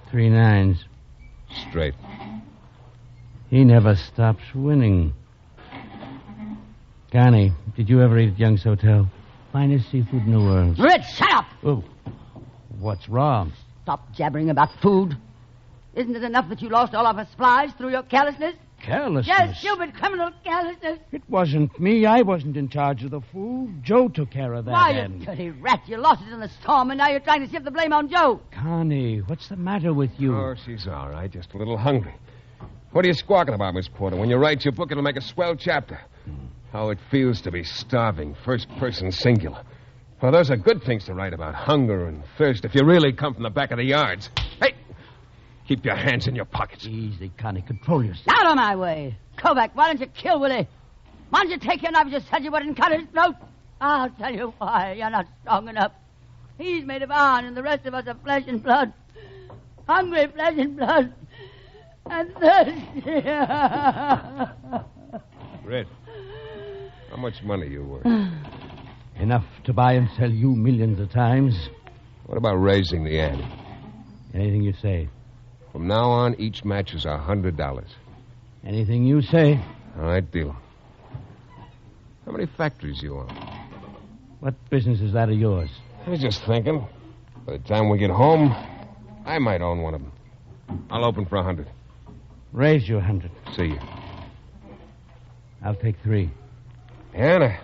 3 nines. Straight. He never stops winning. Connie, did you ever eat at Young's Hotel? Finest seafood in the world. Ritz, shut up! Oh, what's wrong? Stop jabbering about food. Isn't it enough that you lost all of our supplies through your carelessness? Carelessness? Yes, stupid criminal carelessness. It wasn't me. I wasn't in charge of the food. Joe took care of that Why, end. you dirty rat. You lost it in the storm, and now you're trying to shift the blame on Joe. Connie, what's the matter with you? Oh, she's all right. Just a little hungry. What are you squawking about, Miss Porter? When you write your book, it'll make a swell chapter. How it feels to be starving, first person singular. Well, those are good things to write about. Hunger and thirst, if you really come from the back of the yards. Hey! Keep your hands in your pockets. Easy, Connie. Control yourself. Out of my way. Kovac, why don't you kill Willie? Why don't you take your knife and just said you wouldn't cut his throat? I'll tell you why. You're not strong enough. He's made of iron, and the rest of us are flesh and blood. Hungry flesh and blood. And thirsty. Red, how much money you worth? Enough to buy and sell you millions of times. What about raising the ante? Anything you say. From now on, each match is $100. Anything you say. All right, deal. How many factories you own? What business is that of yours? I was just thinking. By the time we get home, I might own one of them. I'll open for 100. Raise you 100. See you. I'll take 3. Anna,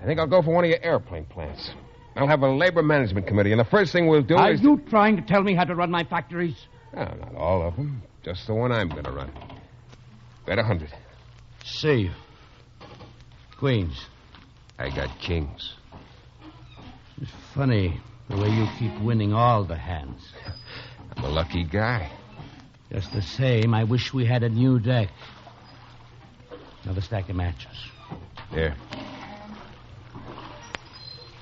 I think I'll go for one of your airplane plants. I'll have a labor management committee, and the first thing we'll do Are is... you trying to tell me how to run my factories? No, not all of them. Just the one I'm going to run. Bet 100. See. Queens. I got kings. It's funny the way you keep winning all the hands. I'm a lucky guy. Just the same, I wish we had a new deck. Another stack of matches. Here.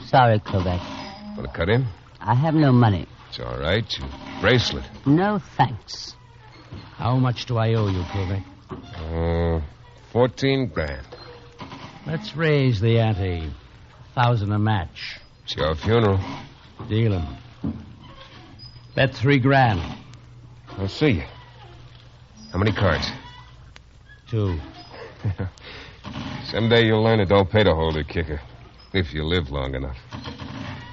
Sorry, Kovac. Want to cut in? I have no money. It's all right. Your bracelet. No thanks. How much do I owe you, Kovac? 14 grand. Let's raise the ante. 1,000 a match. It's your funeral. Deal 'em. Bet $3,000. I'll see you. How many cards? 2. Someday you'll learn it don't pay to hold a kicker. If you live long enough.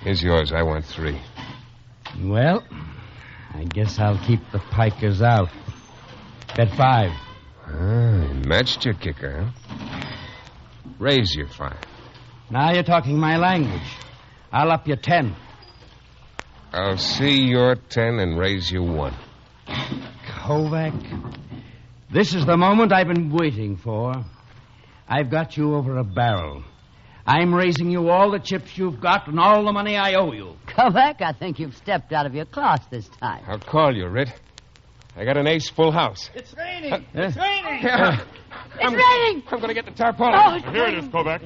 Here's yours. I want 3. Well, I guess I'll keep the pikers out. Bet 5. Matched your kicker, huh? Raise your 5. Now you're talking my language. I'll up your 10. I'll see your 10 and raise you 1. Kovac, this is the moment I've been waiting for. I've got you over a barrel. I'm raising you all the chips you've got and all the money I owe you. Kovac, I think you've stepped out of your class this time. I'll call you, Rit. I got an ace full house. It's raining. It's raining. It's raining. I'm going to get the tarpaulin. Oh, it's Here it is, Kovac.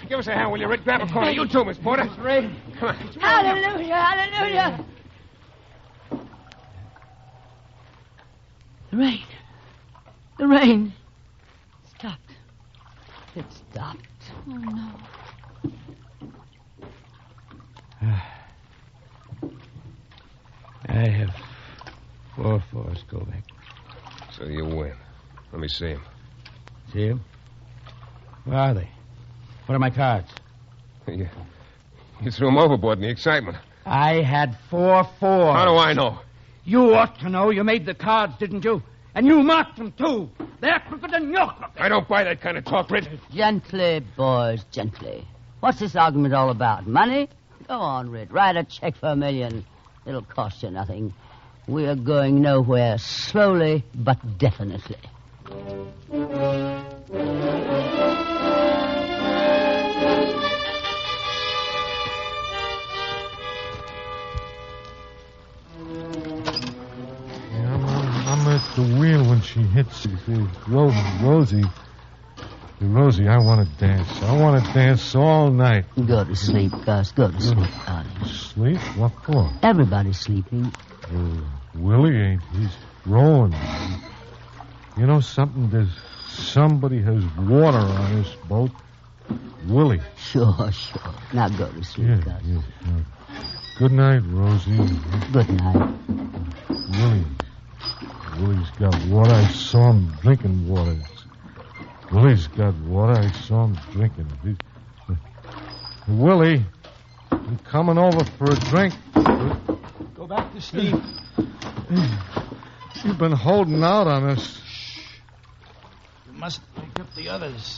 Give us a hand, will you, Rit? Grab a corner. You too, Miss Porter. It's raining. Come on. Hallelujah, hallelujah. The rain. The rain. Stopped. It stopped. Oh, no. I have 4 fours, Kovac. So you win. Let me see him. See him? Where are they? What are my cards? You threw him overboard in the excitement. I had 4 fours. How do I know? You ought to know. You made the cards, didn't you? And you marked them, too. They're crooked and you're crooked. I don't buy that kind of talk, Rit. Gently, boys, gently. What's this argument all about? Money? Go on, Rit. Write a check for $1 million. It'll cost you nothing. We are going nowhere. Slowly, but definitely. I'm at the wheel when she hits Rosie. Rosie, I want to dance. I want to dance all night. Go to sleep, Gus. Go to sleep, darling. Sleep? What for? Everybody's sleeping. Willie ain't. He's rowing. You know something? There's somebody has water on this boat. Willie. Sure. Now go to sleep, Gus. Good night, Rosie. Good night. Willie's got water. I saw him drinking water. Willie's got water. I saw him drinking. Willie, I'm coming over for a drink. Go back to sleep. You've been holding out on us. You must wake up the others.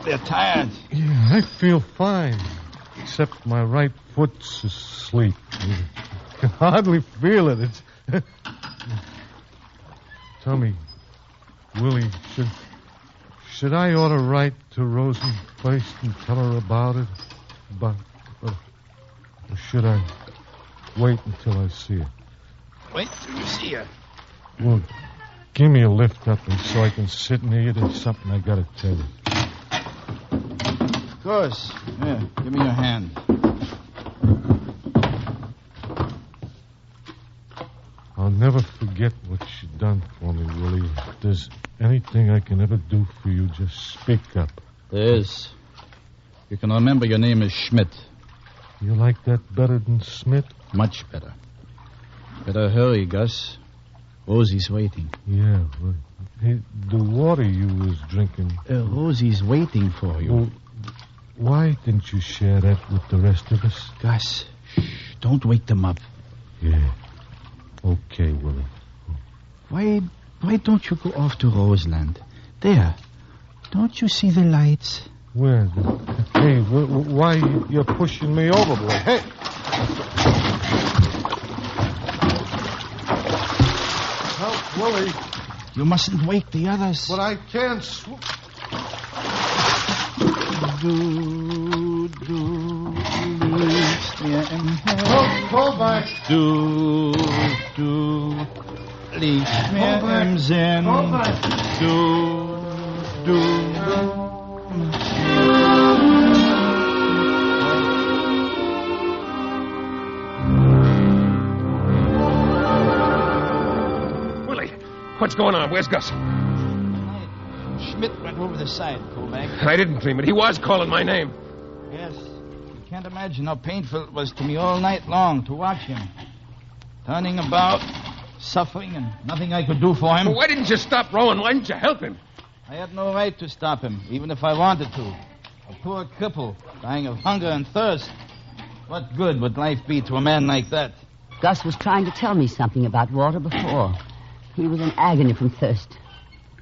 They're tired. Yeah, I feel fine. Except my right foot's asleep. I can hardly feel it. It's... Tell me, Willie, should I ought to write to Rosie first and tell her about it? Or should I wait until I see her? Wait till you see her. Well, give me a lift up and so I can sit near you. There's something I got to tell you. Of course. Here, give me your hand. I'll never forget what you done for me, Willie. If there's anything I can ever do for you, just speak up. There is. You can remember your name is Schmidt. You like that better than Smith? Much better. Better hurry, Gus. Rosie's waiting. Yeah, well, hey, the water you was drinking... Rosie's waiting for you. Well, why didn't you share that with the rest of us? Gus, shh, don't wake them up. Yeah. Okay, Willie. Why don't you go off to Roseland? There. Don't you see the lights? Where? Hey, why you're pushing me overboard? Hey! Help, Willie. You mustn't wake the others. But I can't Hold back. Liegt mir im Sinn. Willie, what's going on? Where's Gus? Schmidt went over the side, Kovac. I didn't dream it. He was calling my name. Yes. You can't imagine how painful it was to me all night long to watch him. turning about, suffering, and nothing I could do for him. Well, why didn't you stop rowing? Why didn't you help him? I had no right to stop him, even if I wanted to. A poor cripple, dying of hunger and thirst. What good would life be to a man like that? Gus was trying to tell me something about water before. He was in agony from thirst.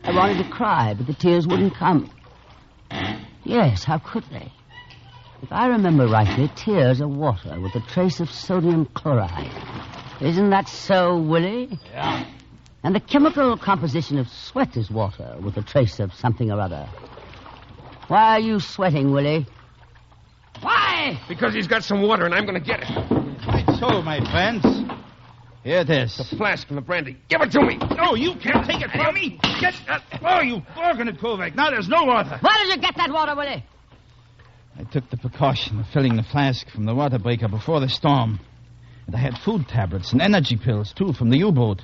I wanted to cry, but the tears wouldn't come. Yes, how could they? If I remember rightly, tears are water with a trace of sodium chloride. Isn't that so, Willie? Yeah. And the chemical composition of sweat is water with a trace of something or other. Why are you sweating, Willie? Why? Because he's got some water and I'm going to get it. Quite so, my friends. Here it is. The flask from the brandy. Give it to me. No, you can't take it from me. Get that. Oh, you bargained it, Kovac. Now there's no water. Where did you get that water, Willie? I took the precaution of filling the flask from the water breaker before the storm. And I had food tablets and energy pills, too, from the U-boat.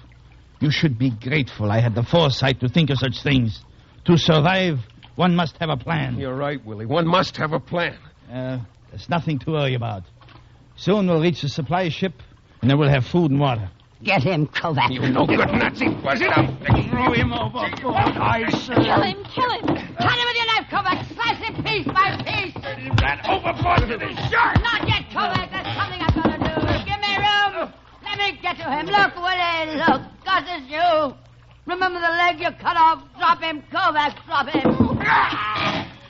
You should be grateful I had the foresight to think of such things. To survive, one must have a plan. You're right, Willie. One must have a plan. There's nothing to worry about. Soon we'll reach the supply ship, and then we'll have food and water. Get him, Kovac. You no good Nazi. Buzz it up. Throw him overboard, I say. Kill him, kill him. Cut him with your knife, Kovac. Slice him piece by piece. He ran overboard to the shark. Not yet, Kovac. There's something I've got to do. Give me room. Let me get to him. Look, Willie, look. Gus, it's you. Remember the leg you cut off? Drop him, Kovac. Drop him.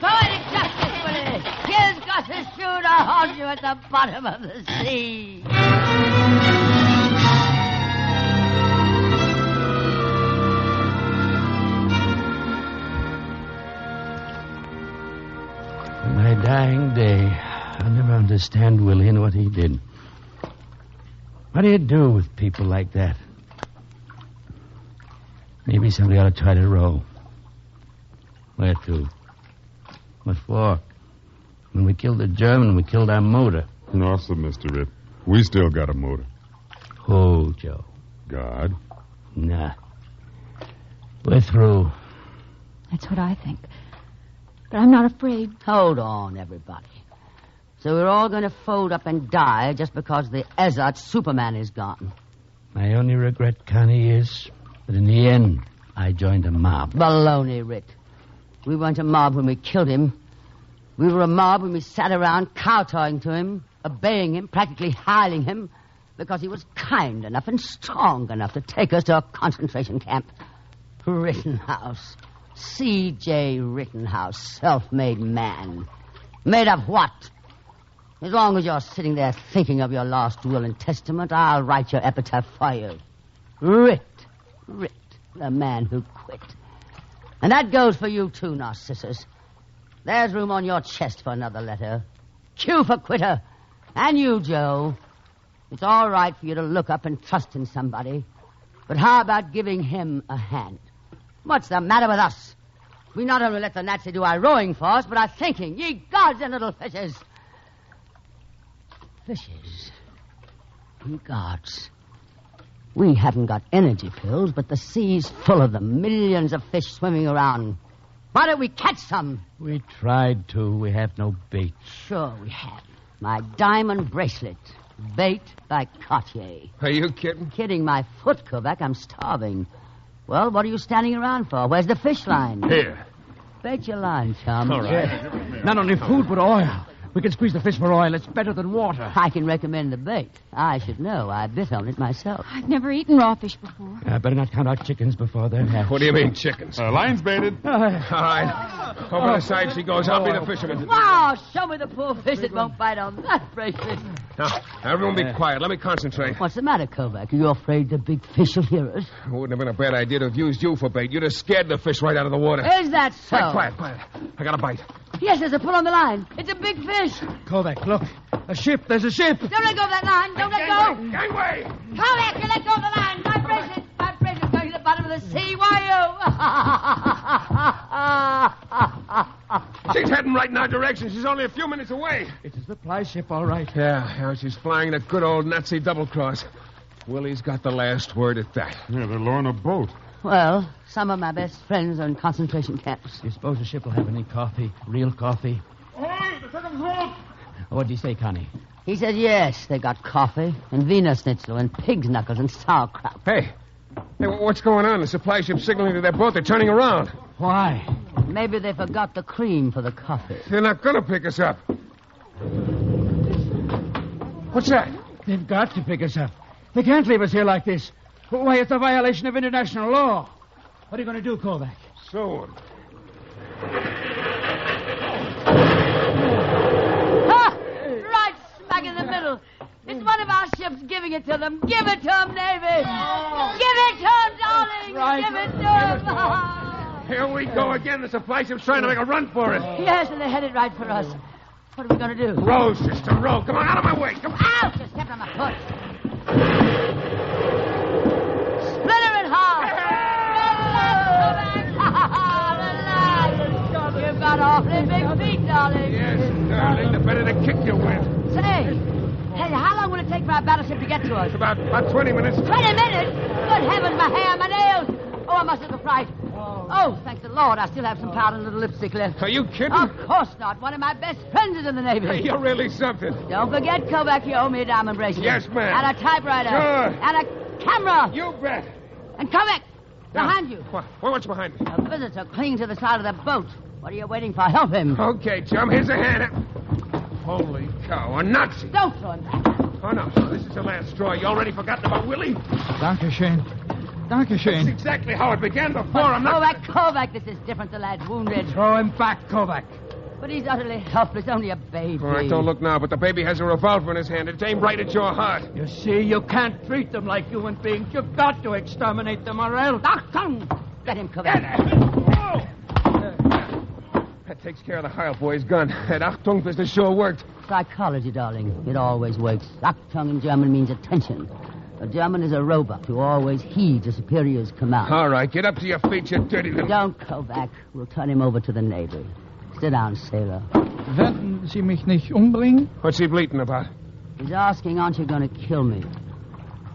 Poetic justice, Willie. Here's Gus's shoe to hold you at the bottom of the sea. On my dying day, I'll never understand Willie and what he did. What do you do with people like that? Maybe somebody ought to try to row. Where to? What for? When we killed the German, we killed our motor. No, sir, Mr. Rip. We still got a motor. Who, Joe? God. Nah. We're through. That's what I think. But I'm not afraid. Hold on, everybody. So we're all going to fold up and die just because the Ezot Superman is gone. My only regret, Connie, is that in the end, I joined a mob. Baloney, Rit. We weren't a mob when we killed him. We were a mob when we sat around kowtowing to him, obeying him, practically hiling him, because he was kind enough and strong enough to take us to a concentration camp. Rittenhouse. C.J. Rittenhouse, self-made man. Made of what? As long as you're sitting there thinking of your last will and testament, I'll write your epitaph for you. Rit, the man who quit. And that goes for you too, Narcissus. There's room on your chest for another letter. Q for quitter. And you, Joe. It's all right for you to look up and trust in somebody. But how about giving him a hand? What's the matter with us? We not only let the Nazi do our rowing for us, but our thinking. Ye gods and little fishes. Fishes. Ye gods. We haven't got energy pills, but the sea's full of them. Millions of fish swimming around. Why don't we catch some? We tried to. We have no bait. Sure we have. My diamond bracelet. Bait by Cartier. Are you kidding? Kidding my foot, Kovac. I'm starving. Well, what are you standing around for? Where's the fish line? Here. Bait your line, chum. All right. Not only food, but oil. We can squeeze the fish for oil. It's better than water. I can recommend the bait. I should know. I bit on it myself. I've never eaten raw fish before. Better not count our chickens before they're hatched. What do you mean, chickens? Line's baited. All right. Over the side she goes. I'll be the fisherman. Wow, show me the poor fish that won't bite on that bracelet. Now, everyone be quiet. Let me concentrate. What's the matter, Kovac? Are you afraid the big fish will hear us? It wouldn't have been a bad idea to have used you for bait. You'd have scared the fish right out of the water. Is that so? Quiet. I got a bite. Yes, there's a pull on the line. It's a big fish. Kovac, look. A ship. There's a ship. Don't let go of that line. Don't let go. Gangway! Kovac, you let go of the line. My bracelet's going to the bottom of the sea. Why you? She's heading right in our direction. She's only a few minutes away. It's a supply ship, all right. Yeah, she's flying that good old Nazi double-cross. Willie's got the last word at that. Yeah, they're lowering a boat. Well, some of my best friends are in concentration camps. Do you suppose the ship will have any coffee? Real coffee? Oh, the second floor. What do you say, Connie? He says yes. They got coffee and Wiener Schnitzel and pig's knuckles and sauerkraut. Hey, what's going on? The supply ship's signaling to their boat. They're turning around. Why? Maybe they forgot the cream for the coffee. They're not going to pick us up. What's that? They've got to pick us up. They can't leave us here like this. Why, it's a violation of international law. What are you going to do, Kovac? So, Right smack in the middle. It's one of our ships giving it to them. Give it to them, Navy. Give it to them, darling. Right. Give it to them. here we go again. The supply ship's trying to make a run for it. Yes, and they're headed right for us. What are we going to do? Row, sister, row. Come on, out of my way. Come on. Ouch! You stepped on my foot. Splinter and half. You've got awfully big feet, darling. Yes, darling, the better to kick you with. Say, how long will it take for our battleship to get to us? About 20 minutes. 20 minutes? Good heavens, my hair, my nails. Oh, I must have a fright. Oh, thank the Lord, I still have some powder and a little lipstick left. Are you kidding? Of course not. One of my best friends is in the Navy. Hey, you're really something. Don't forget, Kovac, you owe me a diamond bracelet. Yes, ma'am. And a typewriter. Sure. And a camera. You bet. And Kovac, behind you. What's behind me? A visitor clinging to the side of the boat. What are you waiting for? Help him. Okay, chum, here's a hand. Holy cow, a Nazi. Don't throw him back. Oh, no, this is the last straw. You already forgotten about Willie? Dankeschön. That's Dankeschön. exactly how it began before. I'm not... Kovac, this is different. The lad's wounded. Throw him back, Kovac. But he's utterly helpless, only a baby. All right, don't look now, but the baby has a revolver in his hand. It's aimed right at your heart. You see, you can't treat them like human beings. You've got to exterminate them or else. Achtung! Let him, Kovac. That takes care of the Heil boy's gun. That Achtung business sure worked. Psychology, darling. It always works. Achtung in German means attention. A German is a robot who always heeds a superior's command. All right, get up to your feet, you dirty little... Don't go back. We'll turn him over to the Navy. Sit down, sailor. Werden Sie mich nicht umbringen? What's he bleating about? He's asking, aren't you going to kill me?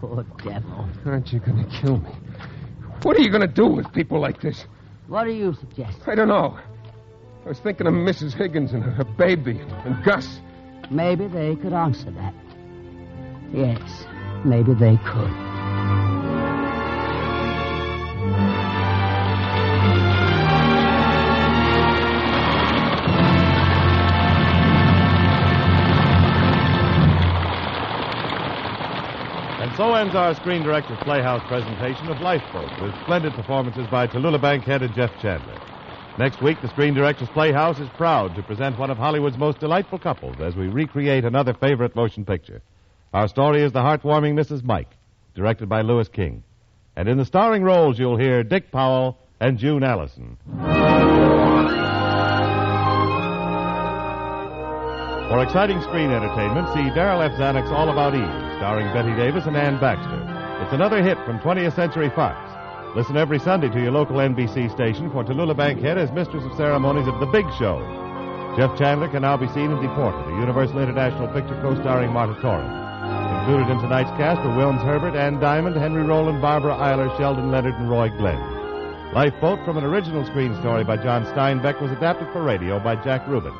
Poor devil. Aren't you going to kill me? What are you going to do with people like this? What do you suggest? I don't know. I was thinking of Mrs. Higgins and her baby and Gus. Maybe they could answer that. Yes, maybe they could. And so ends our Screen Director's Playhouse presentation of Lifeboat, with splendid performances by Tallulah Bankhead and Jeff Chandler. Next week, the Screen Director's Playhouse is proud to present one of Hollywood's most delightful couples as we recreate another favorite motion picture. Our story is The Heartwarming Mrs. Mike, directed by Louis King. And in the starring roles, you'll hear Dick Powell and June Allison. For exciting screen entertainment, see Darrell F. Zanuck's All About Eve, starring Betty Davis and Ann Baxter. It's another hit from 20th Century Fox. Listen every Sunday to your local NBC station for Tallulah Bankhead as mistress of ceremonies of The Big Show. Jeff Chandler can now be seen in Deported, a Universal International picture co-starring Marta Torres. Included in tonight's cast were Wilms Herbert, Ann Diamond, Henry Rowland, Barbara Eiler, Sheldon Leonard, and Roy Glenn. Lifeboat, from an original screen story by John Steinbeck, was adapted for radio by Jack Rubin.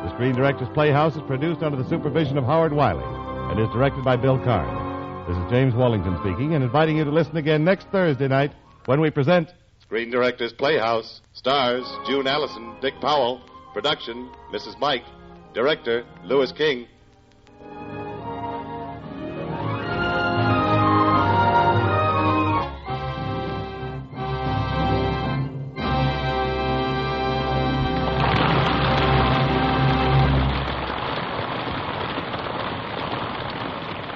The Screen Director's Playhouse is produced under the supervision of Howard Wiley and is directed by Bill Karn. This is James Wallington speaking and inviting you to listen again next Thursday night when we present Screen Director's Playhouse. Stars June Allison, Dick Powell. Production Mrs. Mike. Director Louis King.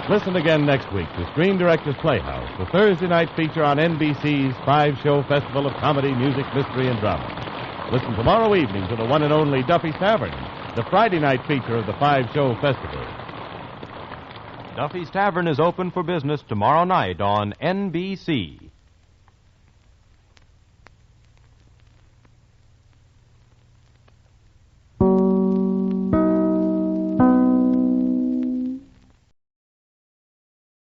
Listen again next week to Screen Director's Playhouse, the Thursday night feature on NBC's 5-show festival of comedy, music, mystery, and drama. Listen tomorrow evening to the one and only Duffy's Tavern, the Friday night feature of the 5-show festival. Duffy's Tavern is open for business tomorrow night on NBC.